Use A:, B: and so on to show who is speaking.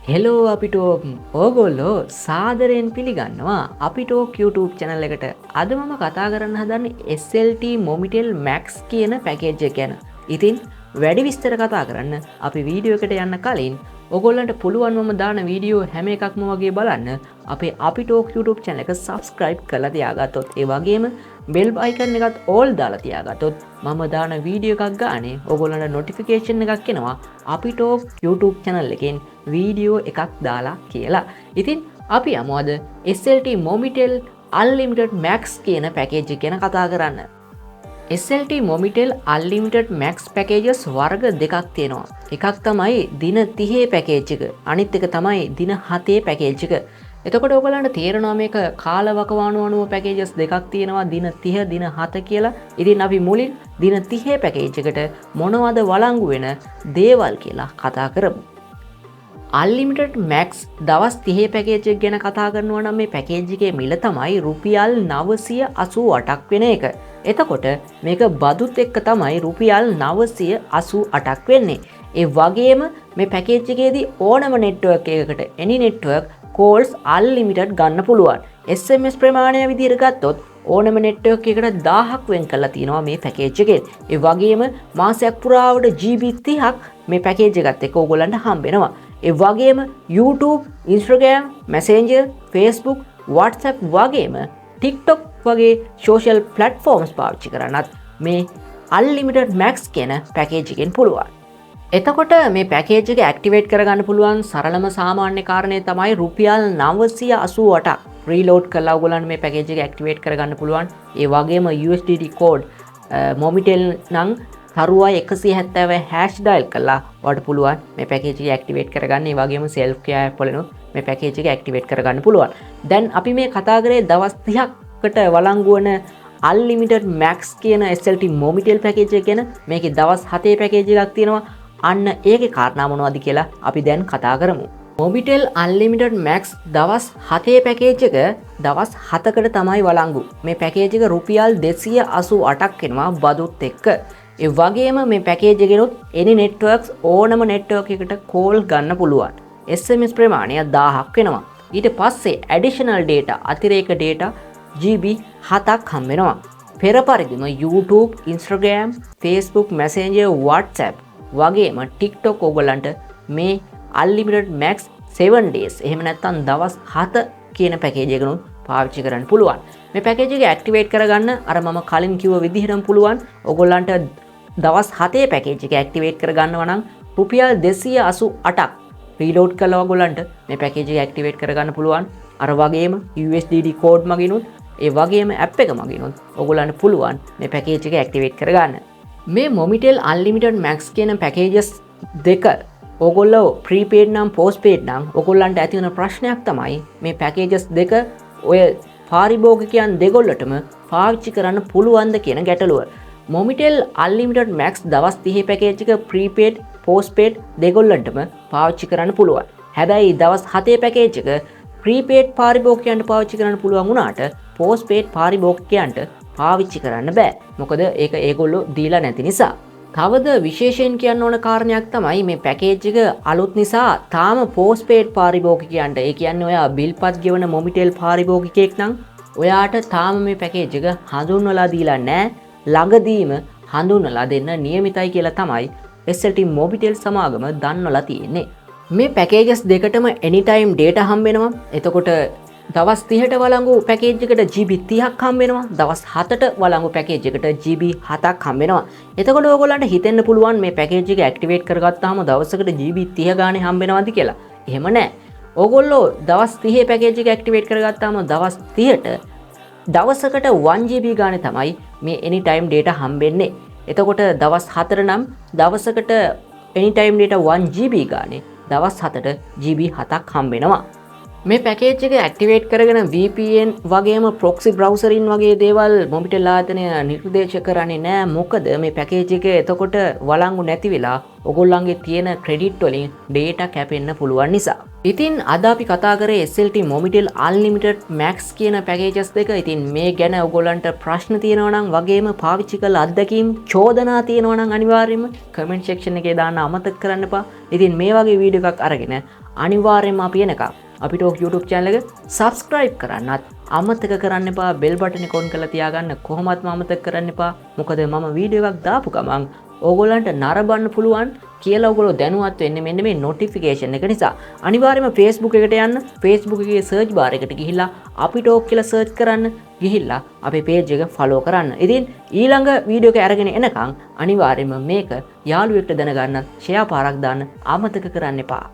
A: Hello අපිටෝක් ඕගොල්ලෝ සාදරයෙන් පිළිගන්නවා අපිටෝක් YouTube චැනල් එකට. අද මම කතා කරන්න හදන්නේ SLTMOBITEL Max කියන පැකේජ් එක ගැන. ඉතින් වැඩි විස්තර කතා කරන්න අපි වීඩියෝ එකට යන්න කලින් ඔගොල්ලන්ට පුළුවන් මම දාන වීඩියෝ හැම එකක්ම වගේ බලන්න අපේ අපිටෝක් YouTube channel එක subscribe කරලා තියාගත්තොත් ඒ වගේම bell icon එකත් all දාලා තියාගත්තොත් මම දාන වීඩියෝ එකක් ගානේ ඔයගොල්ලන්ට notification එකක් එනවා අපිටෝක් YouTube channel එකෙන් වීඩියෝ එකක් දාලා කියලා. ඉතින් අපි යමු අද SLTMOBITEL Unlimited Max කියන පැකේජ් එක ගැන කතා කරන්න. SLTMOBITEL Unlimited Max packages වර්ග දෙකක් තියෙනවා. එකක් තමයි දින 30 පැකේජ් එක. අනිත් එක තමයි දින 7 පැකේජ් එක. එතකොට ඔයගලන්ට තේරෙනවා මේක කාලවකවානුව අනුව පැකේජස් දෙකක් තියෙනවා දින 30 දින 7 කියලා. ඉතින් අපි මුලින් දින 30 පැකේජ් එකට මොනවද වළංගු වෙන දේවල් කියලා කතා කරමු. Unlimited Max දවස් 30 පැකේජ් එක ගැන කතා කරනවා නම් මේ පැකේජ් එකේ මිල තමයි රුපියල් 988ක් වෙන එක. එතකොට මේක බදුත් එක්ක තමයි රුපියල් 988ක් වෙන්නේ. ඒ වගේම මේ පැකේජ් එකේදී ඕනම නෙට්වර්ක් එකකට any network calls unlimited ගන්න පුළුවන්. SMS ප්‍රමාණය විදිහට ගත්තොත් ඕනම නෙට්වර්ක් එකකට 1000ක් වෙන් කරලා තියෙනවා මේ පැකේජ් එකෙන්. ඒ වගේම මාසයක් පුරාවට GB 30ක් මේ පැකේජ් එකත් එක්ක ඕගොල්ලන්ට හම්බ වෙනවා. ඒ වගේම YouTube, Instagram, Messenger, Facebook, WhatsApp වගේම TikTok වගේ social platforms පාවිච්චි කරන්නත් මේ Unlimited Max කියන පැකේජ් එකෙන් පුළුවන්. එතකොට මේ පැකේජ් එක ඇක්ටිවේට් කරගන්න පුළුවන් සරලම සාමාන්‍ය කාරණේ තමයි රුපියල් 988ක් රීලෝඩ් කරලා ඔයගොල්ලන්ට මේ පැකේජ් එක ඇක්ටිවේට් කරගන්න පුළුවන්. ඒ වගේම USDT කෝඩ් Mobitel නම් තරුවයි 170 hash dial කරලා ඔයාලට පුළුවන් මේ පැකේජ් එක ඇක්ටිවේට් කරගන්න. ඒ වගේම self care app වලිනුත් මේ පැකේජ් එක ඇක්ටිවේට් කරගන්න පුළුවන්. දැන් අපි මේ කතා කරේ දවස් 30කට වළංගු වන Unlimited Max කියන SLTMOBITEL පැකේජ් එක ගැන. මේකේ දවස් 7 පැකේජ් එකක් තියෙනවා. අන්න ඒකේ කාරණා මොනවද කියලා අපි දැන් කතා කරමු. Mobitel Unlimited Max දවස් 7 පැකේජ් එක දවස් 7කට තමයි වළංගු. මේ පැකේජ් එක රුපියල් 288ක් වෙනවා බදුත් එක්ක. ඒ වගේම මේ පැකේජ් එකෙනුත් any networks ඕනම network එකකට call ගන්න පුළුවන්. SMS ප්‍රමාණය 1000ක් වෙනවා. ඊට පස්සේ additional data අතිරේක data GB 7ක් හම්බ වෙනවා. පෙර පරිදිම YouTube, Instagram, Facebook, Messenger, WhatsApp වගේම TikTok ඔයගොල්ලන්ට මේ Unlimited Max 7 days එහෙම නැත්නම් දවස් 7 කියන පැකේජ් එකනුත් පාවිච්චි කරන්න පුළුවන්. මේ පැකේජ් එක ඇක්ටිවේට් කරගන්න අර මම කලින් කිව්ව විදිහටම පුළුවන්. ඔයගොල්ලන්ට දවස් 7 පැකේජ් එක ඇක්ටිවේට් කරගන්නවා නම් රුපියල් 288ක් රීලෝඩ් කරලා ඔයගොල්ලන්ට මේ පැකේජ් එක ඇක්ටිවේට් කරගන්න පුළුවන්. අර වගේම USDT කෝඩ් මගිනුත් ඒ වගේම ඇප් එක මගිනුත් ඔයගොල්ලන්ට පුළුවන් මේ පැකේජ් එක ඇක්ටිවේට් කරගන්න. මේ Mobitel Unlimited Max කියන පැකේජස් දෙක ඔයගොල්ලෝ ප්‍රීපේඩ් නම් පෝස්ට්පේඩ් නම් ඔයගොල්ලන්ට ඇති වෙන ප්‍රශ්නයක් තමයි මේ පැකේජස් දෙක ඔය පාරිභෝගිකයන් දෙගොල්ලටම පාවිච්චි කරන්න පුළුවන්ද කියන ගැටලුව. Mobitel Unlimited Max දවස් 30 පැකේජ් එක ප්‍රීපේඩ් පෝස්ට්පේඩ් දෙගොල්ලන්ටම පාවිච්චි කරන්න පුළුවන්. හැබැයි දවස් 7 පැකේජ් එක ප්‍රීපේඩ් පාරිභෝගිකයන්ට පාවිච්චි කරන්න පුළුවන් වුණාට පෝස්ට්පේඩ් පාරිභෝගිකයන්ට පාවිච්චි කරන්න බෑ. මොකද ඒක ඒගොල්ලෝ දීලා නැති නිසා. තවද විශේෂයෙන් කියන්න ඕන කාරණයක් තමයි මේ පැකේජ් එක අලුත් නිසා තාම පෝස්ට්පේඩ් පාරිභෝගිකයන්ට ඒ කියන්නේ ඔයා බිල්පත් ගෙවන Mobitel පාරිභෝගිකයෙක් නම් ඔයාට තාම මේ පැකේජ් එක හඳුන්වලා දීලා නැහැ. ළඟදීම හඳුන්වලා දෙන්න නියමිතයි කියලා තමයි SLTMOBITEL සමාගම දන්වලා තියෙන්නේ. මේ පැකේජස් දෙකටම anytime data හම්බ වෙනවා. එතකොට දවස් 30ට වළංගු පැකේජ් එකට GB 30ක් හම්බ වෙනවා. දවස් 7ට වළංගු පැකේජ් එකට GB 7ක් හම්බ වෙනවා. එතකොට ඔයගොල්ලන්ට හිතෙන්න පුළුවන් මේ පැකේජ් එක ඇක්ටිවේට් කරගත්තාම දවසකට GB 30 ගානේ හම්බ වෙනවද කියලා. එහෙම නැහැ. ඔයගොල්ලෝ දවස් 30 පැකේජ් එක ඇක්ටිවේට් කරගත්තාම දවස් 30ට දවසකට 1GB ගානේ තමයි මේ anytime data හම්බෙන්නේ. එතකොට දවස් 4 නම් දවසකට anytime data 1GB ගානේ දවස් 7ට GB 7ක් හම්බ වෙනවා. මේ පැකේජ් එක ඇක්ටිවේට් කරගෙන VPN වගේම proxy browserin වගේ දේවල් Mobitel ආයතනය නිර්දේශ කරන්නේ නැහැ. මොකද මේ පැකේජ් එක එතකොට වළංගු නැති වෙලා ඔයගොල්ලන්ගේ තියෙන ක්‍රෙඩිට් වලින් data කැපෙන්න පුළුවන් නිසා. ඉතින් අද අපි කතා කරේ SLTMOBITEL Unlimited Max කියන පැකේජස් දෙක. ඉතින් මේ ගැන ඔයගොල්ලන්ට ප්‍රශ්න තියෙනවා නම් වගේම පාවිච්චි කළ අත්දැකීම් චෝදනා තියෙනවා නම් අනිවාර්යයෙන්ම comment section එකේ දාන්න අමතක කරන්න එපා. ඉතින් මේ වගේ වීඩියෝ එකක් අරගෙන අනිවාර්යයෙන්ම අපි එනකම් අපිට YouTube channel එක subscribe කරන්නත් අමතක කරන්න එපා. bell button එක on කරලා තියාගන්න කොහොමත්ම අමතක කරන්න එපා. මොකද මම වීඩියෝ එකක් දාපු ගමන් ඕගොල්ලන්ට නරඹන්න පුළුවන් කියලා ඔයගොල්ලෝ දැනුවත් වෙන්නේ මෙන්න මේ notification එක නිසා. අනිවාර්යයෙන්ම Facebook එකට යන්න. Facebook එකේ search bar එකට ගිහිල්ලා අපි talk කියලා search කරන්න. ගිහිල්ලා අපේ page එක follow කරන්න. ඉතින් ඊළඟ වීඩියෝ එක අරගෙන එනකන් අනිවාර්යයෙන්ම මේක යාළුවෙක්ට දැනගන්න share පාරක් දාන්න අමතක කරන්න එපා.